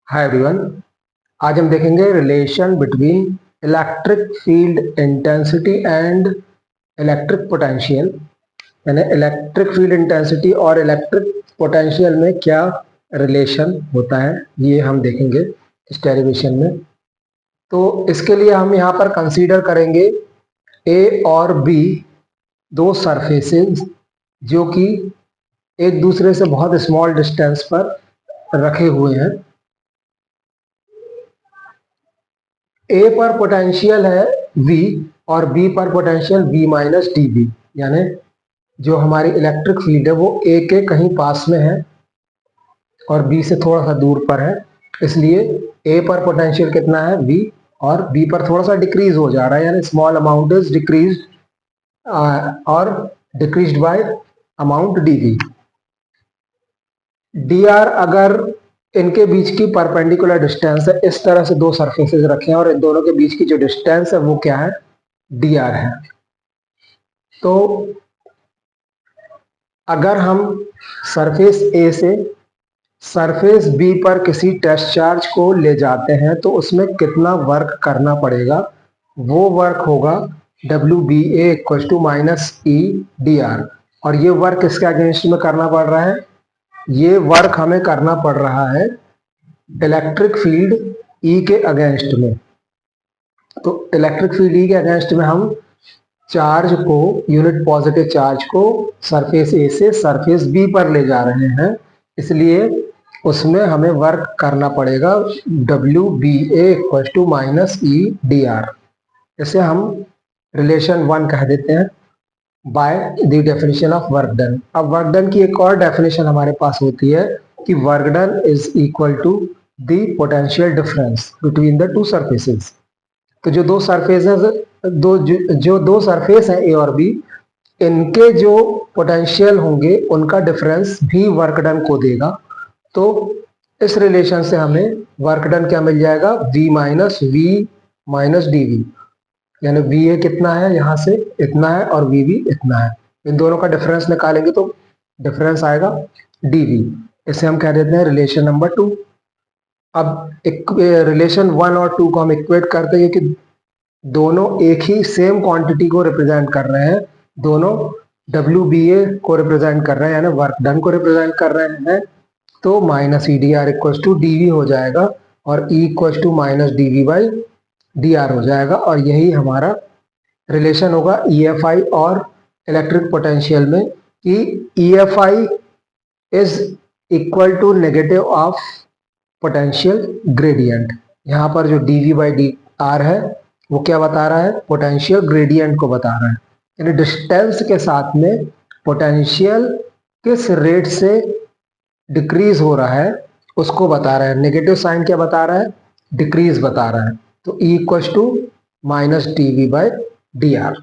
Hi everyone. आज हम देखेंगे relation between electric field intensity and electric potential. यानी इलेक्ट्रिक फील्ड इंटेंसिटी और इलेक्ट्रिक पोटेंशियल में क्या रिलेशन होता है, ये हम देखेंगे इस डेरिवेशन में। तो इसके लिए हम यहाँ पर कंसीडर करेंगे ए और बी, दो सरफेसेस जो कि एक दूसरे से बहुत स्मॉल डिस्टेंस पर रखे हुए हैं। ए पर पोटेंशियल है V और B पर potential V minus D B. यानी जो हमारी इलेक्ट्रिक फील्ड है वो A के कहीं पास में है और B से थोड़ा सा दूर पर है, इसलिए A पर पोटेंशियल कितना है V और B पर थोड़ा सा डिक्रीज हो जा रहा है, यानी स्मॉल अमाउंट इज डिक्रीज और decreased bye amount dV। dr अगर इनके बीच की परपेंडिकुलर डिस्टेंस है, इस तरह से दो सरफेसेस रखे हैं और इन दोनों के बीच की जो डिस्टेंस है वो क्या है, dr है। तो अगर हम सरफेस A से सरफेस B पर किसी टेस्ट चार्ज को ले जाते हैं तो उसमें कितना वर्क करना पड़ेगा, वो वर्क होगा WBA equal to minus E D R. और ये वर्क किसके अगेंस्ट में करना पड़ रहा है, ये वर्क हमें करना पड़ रहा है इलेक्ट्रिक फील्ड E के अगेंस्ट में। तो इलेक्ट्रिक फील्ड E के अगेंस्ट में हम चार्ज को, यूनिट पॉजिटिव चार्ज को सरफेस A से सरफेस B पर ले जा रहे हैं, इसलिए उसमें हमें वर्क करना पड़ेगा WBA equal to minus E D R. इसे हम रिलेशन 1 कह देते हैं by the definition of work done. अब वर्क डन की एक और डेफिनेशन हमारे पास होती है कि work done is equal to the potential difference between the two surfaces. तो जो दो सरफेसेस जो दो सरफेस हैं ए और बी, इनके जो पोटेंशियल होंगे उनका डिफरेंस भी वर्क डन को देगा। तो इस रिलेशन से हमें वर्क डन क्या मिल जाएगा, V minus V minus D V. यानी VA कितना है, यहाँ से इतना है और VB इतना है, इन दोनों का डिफरेंस निकालेंगे तो डिफरेंस आएगा DV। इसे हम कह देते हैं रिलेशन नंबर 2। अब एक रिलेशन 1 और 2 को हम इक्वेट करते हैं कि दोनों एक ही सेम क्वांटिटी को रिप्रेजेंट कर रहे हैं, दोनों WBA को रिप्रेजेंट कर रहे हैं, यानी वर्क डन को रिप्रेजेंट कर रहे हैं। तो minus E D R equal to DV हो जाएगा और E equal to minus DV by DR हो जाएगा। और यही हमारा रिलेशन होगा EFI और इलेक्ट्रिक पोटेंशियल में कि EFI is equal to negative of potential gradient. यहाँ पर जो DV बाई DR है वो क्या बता रहा है, पोटेंशियल ग्रेडियंट को बता रहा है, यानी डिस्टेंस के साथ में पोटेंशियल किस रेट से डिक्रीज हो रहा है उसको बता रहा है। नेगेटिव साइन क्या बता रहा है, डिक्रीज बता रहा है। तो E equal to minus D V by D are.